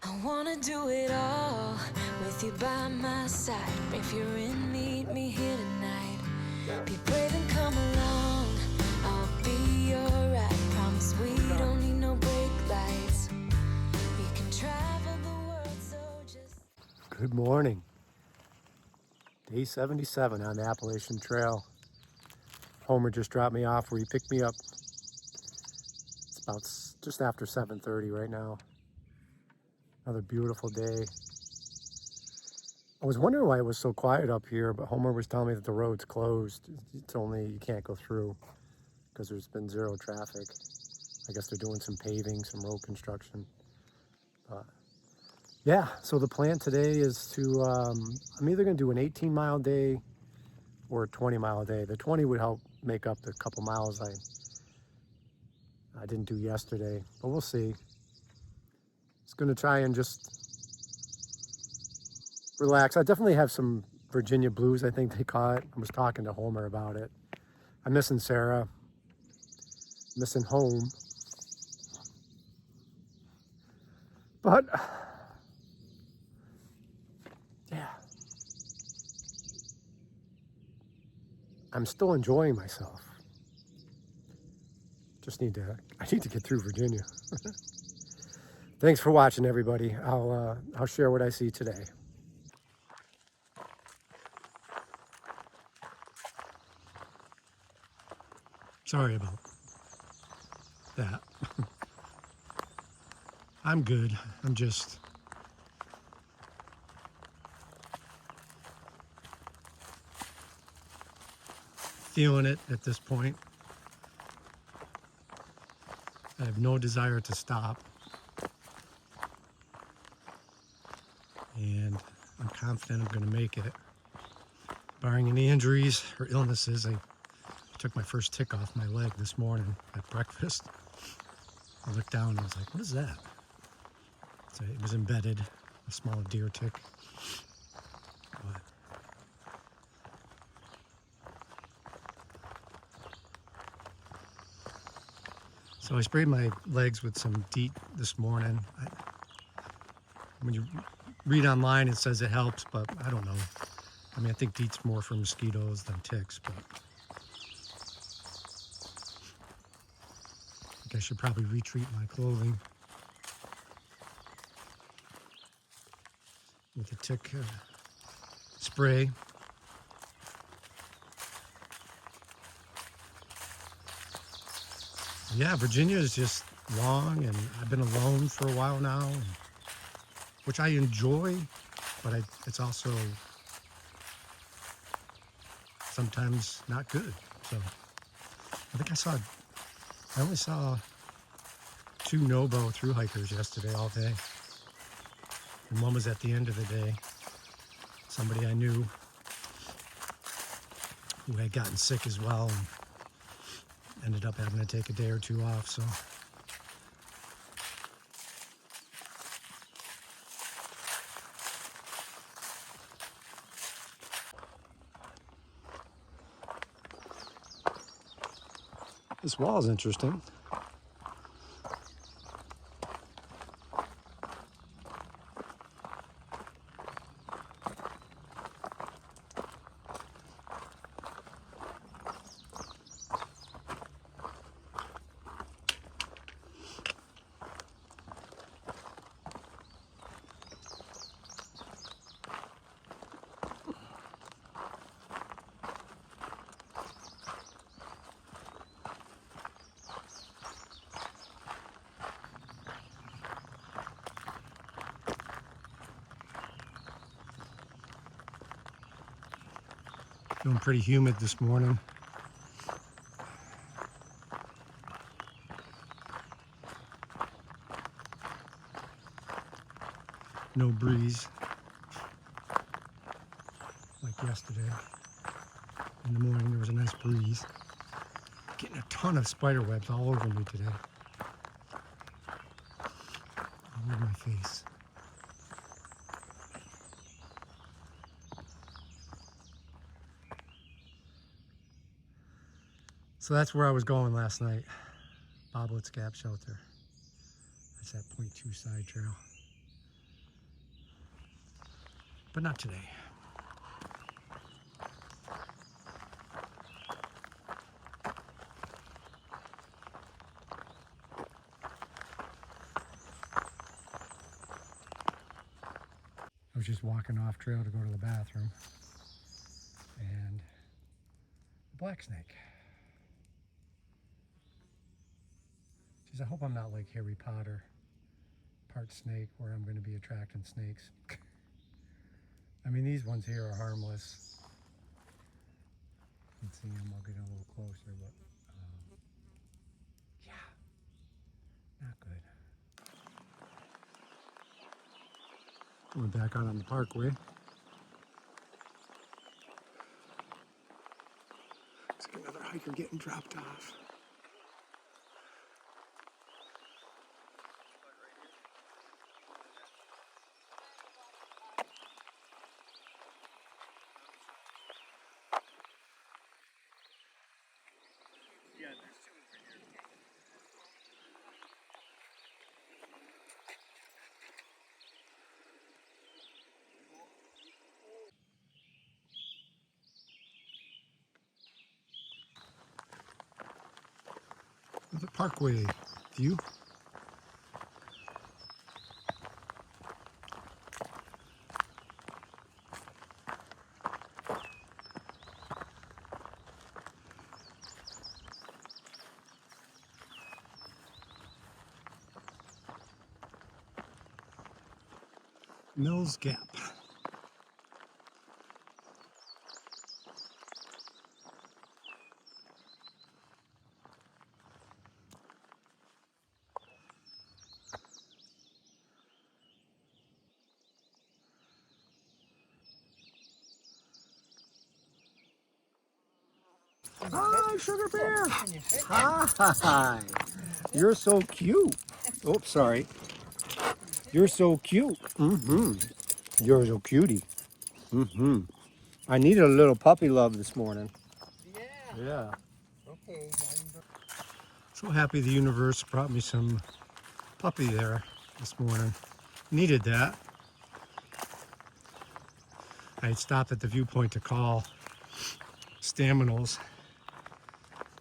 I wanna do it all with you by my side. If you're in, meet me here tonight. Be brave and come along. I'll be your ride. Promise we don't need no brake lights. We can travel the world, so just. Good morning. Day 77 on the Appalachian Trail. Homer just dropped me off where he picked me up. It's about just after 7:30 right now. Another beautiful day. I was wondering why it was so quiet up here, but Homer was telling me that the road's closed. It's only, you can't go through because there's been zero traffic. I guess they're doing some paving, some road construction. Yeah, so the plan today is to, I'm either going to do an 18-mile day or a 20-mile day. The 20 would help make up the couple miles I didn't do yesterday, but we'll see. It's going to try and just relax. I definitely have some Virginia blues, I think they call it. I was talking to Homer about it. I'm missing Sarah, missing home. But, yeah. I'm still enjoying myself. I need to get through Virginia. Thanks for watching, everybody. I'll share what I see today. Sorry about that. I'm good. I'm just feeling it at this point. I have no desire to stop. And I'm confident I'm going to make it. Barring any injuries or illnesses, I took my first tick off my leg this morning at breakfast. I looked down and I was like, what is that? So it was embedded, a small deer tick. But so I sprayed my legs with some DEET this morning. When you read online, it says it helps, but I don't know. I mean, I think DEET's more for mosquitoes than ticks, but I think I should probably retreat my clothing with a tick spray. Yeah, Virginia is just long, and I've been alone for a while now, which I enjoy, but it's also sometimes not good. So I think I only saw 2 no-bow through hikers yesterday all day. And one was at the end of the day. Somebody I knew who had gotten sick as well and ended up having to take a day or 2 off. So this wall is interesting. Feeling pretty humid this morning. No breeze like yesterday. In the morning there was a nice breeze. Getting a ton of spider webs all over me today. All over my face. So that's where I was going last night. Boblet's Gap Shelter. That's that .2 side trail. but not today. I was just walking off trail to go to the bathroom, and a black snake. Geez, I hope I'm not like Harry Potter, part snake, where I'm going to be attracting snakes. I mean, these ones here are harmless. You can see them. I'll get a little closer, but yeah, not good. We're back out on the parkway. Looks like another hiker getting dropped off. Yeah, there's two over here. The parkway view. Mills Gap. Hi, Sugar Bear. Hi. You're so cute. Oops, sorry. You're so cute. You're so cutie. I needed a little puppy love this morning. Yeah. Okay. So happy the universe brought me some puppy there this morning. Needed that. I had stopped at the viewpoint to call Staminals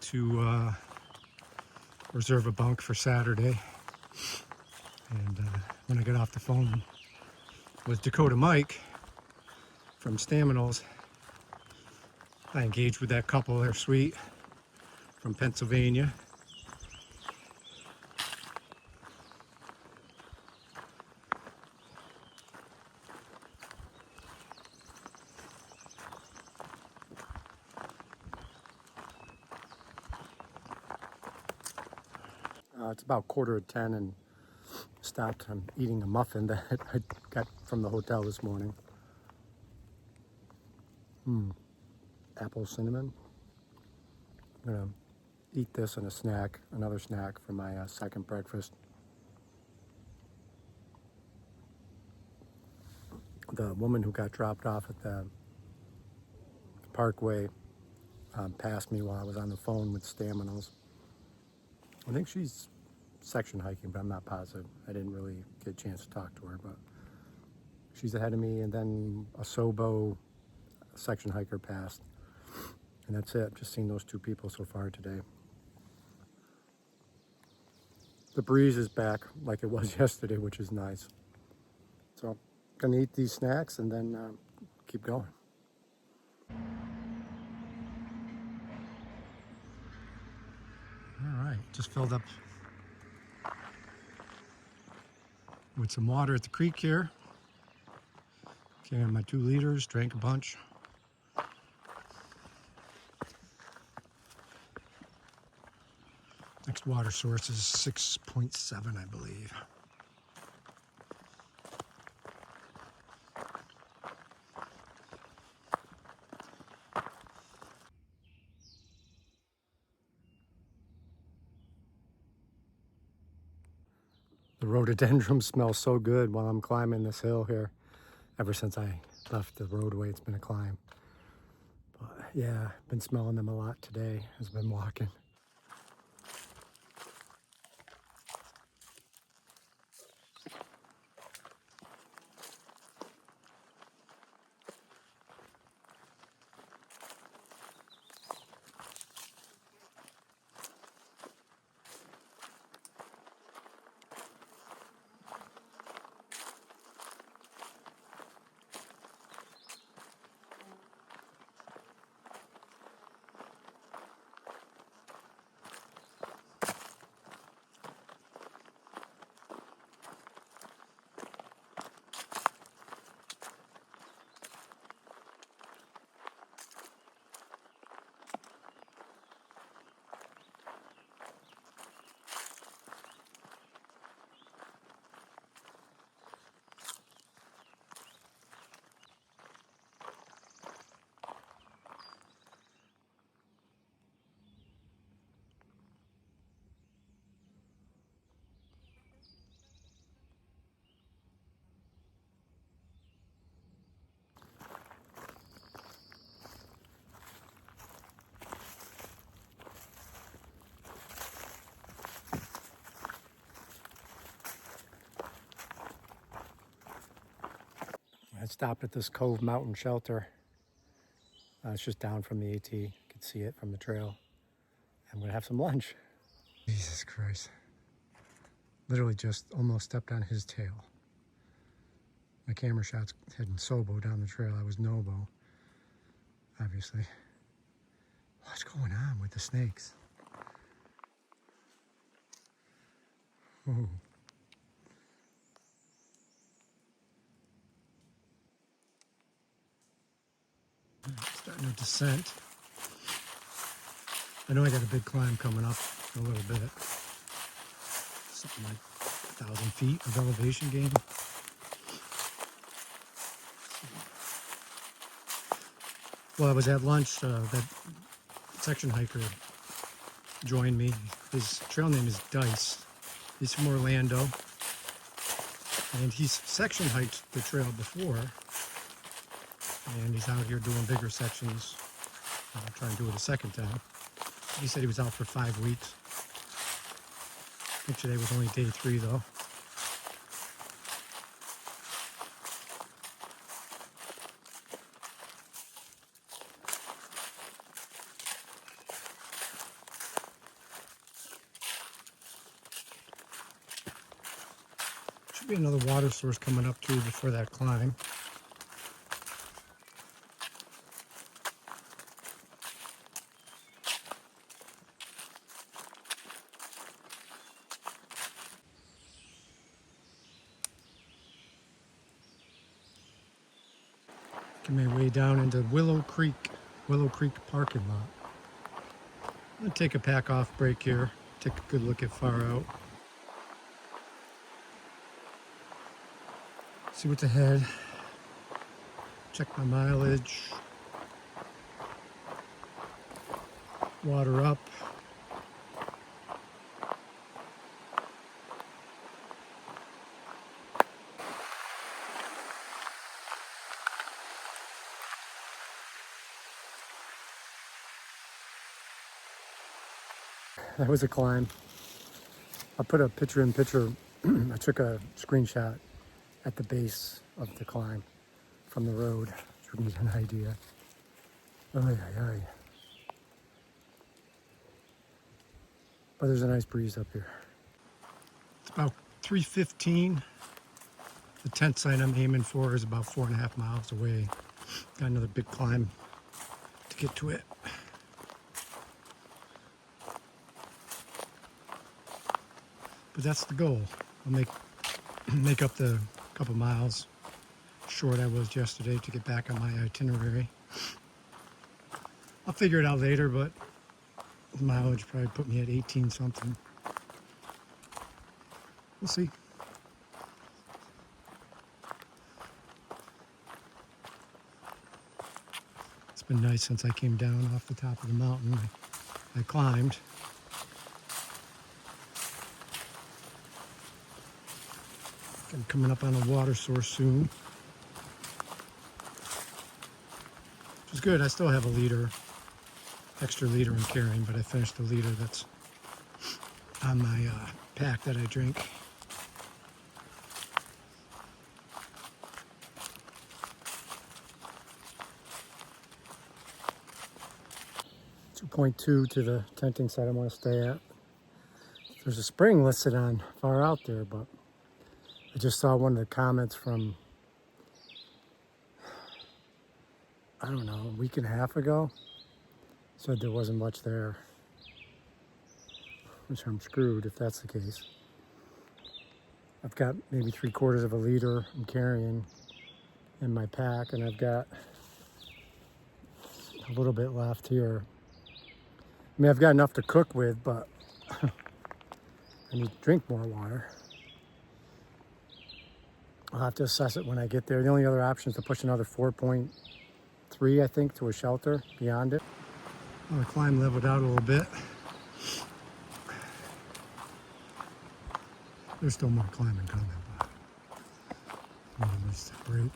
to reserve a bunk for Saturday. And when I got off the phone with Dakota Mike from Staminals, I engaged with that couple. They're sweet, from Pennsylvania. It's about 9:45 and stopped. I'm eating a muffin that I got from the hotel this morning. Apple cinnamon. I'm gonna eat this and a snack, another snack for my second breakfast. The woman who got dropped off at the parkway passed me while I was on the phone with Staminals. I think she's section hiking, but I'm not positive. I didn't really get a chance to talk to her, but she's ahead of me, and then a Sobo section hiker passed. And that's it. Just seen those two people so far today. The breeze is back like it was yesterday, which is nice. So I'm gonna eat these snacks and then keep going. All right, just filled up with some water at the creek here. Carrying my 2 liters, drank a bunch. Next water source is 6.7, I believe. The rhododendron smells so good while I'm climbing this hill here. Ever since I left the roadway, it's been a climb. But yeah, I've been smelling them a lot today as I've been walking. stopped at this Cove Mountain Shelter. It's just down from the AT. You can see it from the trail. I'm gonna have some lunch. Jesus Christ. Literally just almost stepped on his tail. My camera shot's heading Sobo down the trail. I was Nobo, obviously. What's going on with the snakes? Ooh. Starting a descent. I know I got a big climb coming up in a little bit. Something like 1,000 feet of elevation gain. Well, I was at lunch. That section hiker joined me. His trail name is Dice. He's from Orlando. And he's section hiked the trail before. And he's out here doing bigger sections. I'm trying to do it a second time. He said he was out for 5 weeks. I think today was only day 3 though. Should be another water source coming up too before that climb. Making my way down into Willow Creek parking lot. I'm gonna take a pack off break here, take a good look at far out. See what's ahead. Check my mileage. Water up. That was a climb. I put a picture-in-picture. I took a screenshot at the base of the climb from the road to give you an idea. Ay, ay, ay. But there's a nice breeze up here. It's about 3:15. The tent site I'm aiming for is about 4.5 miles away. Got another big climb to get to it. But that's the goal. I'll make up the couple miles short I was yesterday to get back on my itinerary. I'll figure it out later, but the mileage probably put me at 18 something. We'll see. It's been nice since I came down off the top of the mountain. I climbed. I'm coming up on a water source soon. Which is good. I still have a liter, extra liter I'm carrying, but I finished the liter that's on my pack that I drink. .2 to the tenting site I want to stay at. There's a spring listed on far out there, but I just saw one of the comments from, I don't know, a week and a half ago. Said there wasn't much there. Which I'm screwed if that's the case. I've got maybe 3/4 of a liter I'm carrying in my pack, and I've got a little bit left here. I mean, I've got enough to cook with, but I need to drink more water. I'll have to assess it when I get there. The only other option is to push another 4.3, I think, to a shelter beyond it. Well, the climb leveled out a little bit. There's still more climbing coming, but a nice break.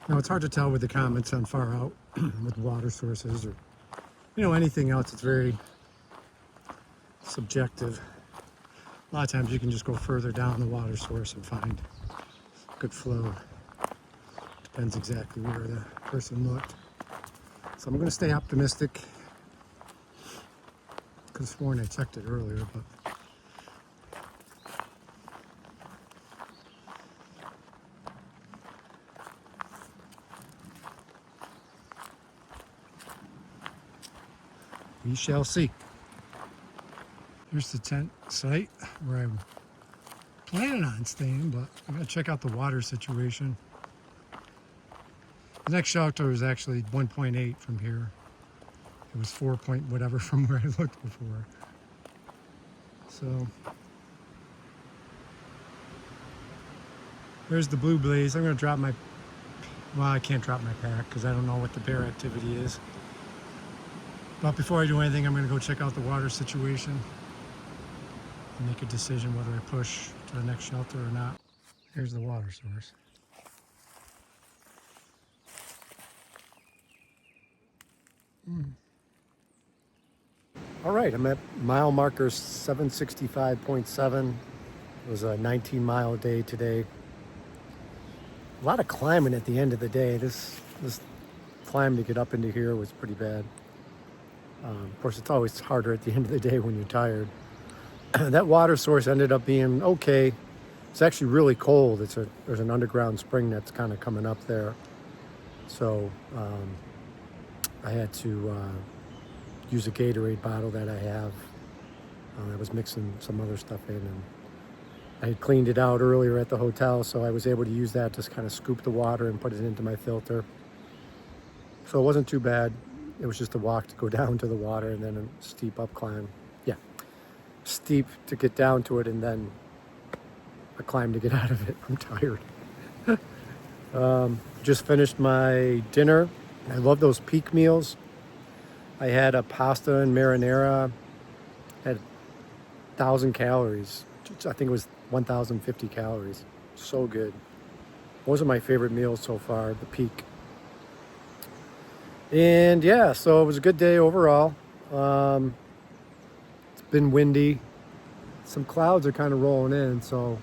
Now, it's hard to tell with the comments on far out with water sources or You know, anything else, it's very subjective. A lot of times you can just go further down the water source and find good flow. Depends exactly where the person looked. So I'm going to stay optimistic. Could have sworn I checked it earlier, but we shall see. Here's the tent site where I'm planning on staying, but I'm going to check out the water situation. The next shelter is actually 1.8 from here. It was 4 point whatever from where I looked before. So there's the Blue Blaze. I'm going to drop my, well, I can't drop my pack because I don't know what the bear activity is. But before I do anything, I'm going to go check out the water situation and make a decision whether I push to the next shelter or not. Here's the water source. All right, I'm at mile marker 765.7. It was a 19-mile day today. A lot of climbing at the end of the day. This climb to get up into here was pretty bad. Of course, it's always harder at the end of the day when you're tired. That water source ended up being okay. It's actually really cold. There's an underground spring that's kind of coming up there. So I had to use a Gatorade bottle that I have. I was mixing some other stuff in, and I had cleaned it out earlier at the hotel, so I was able to use that to kind of scoop the water and put it into my filter. So it wasn't too bad. It was just a walk to go down to the water and then a steep up climb. Yeah, steep to get down to it and then a climb to get out of it. I'm tired. Just finished my dinner. I love those peak meals. I had a pasta and marinara. Had 1,000 calories. I think it was 1,050 calories. So good. Those are my favorite meals so far, the peak. And yeah, so it was a good day overall. It's been windy. Some clouds are kind of rolling in, so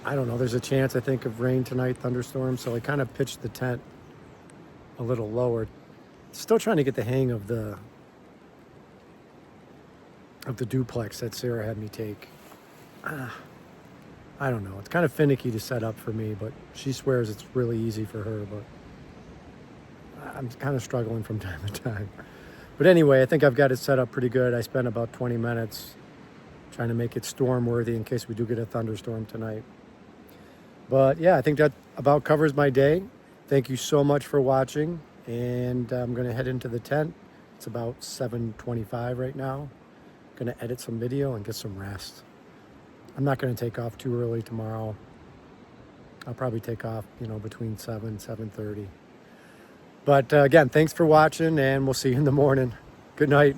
I don't know. There's a chance, I think, of rain tonight, thunderstorms. So I kind of pitched the tent a little lower. Still trying to get the hang of the duplex that Sarah had me take. I don't know. It's kind of finicky to set up for me, but she swears it's really easy for her, but I'm kind of struggling from time to time. But anyway, I think I've got it set up pretty good. I spent about 20 minutes trying to make it storm worthy in case we do get a thunderstorm tonight. But yeah, I think that about covers my day. Thank you so much for watching. And I'm going to head into the tent. It's about 7:25 right now. Going to edit some video and get some rest. I'm not going to take off too early tomorrow. I'll probably take off, between 7:30. But again, thanks for watching, and we'll see you in the morning. Good night.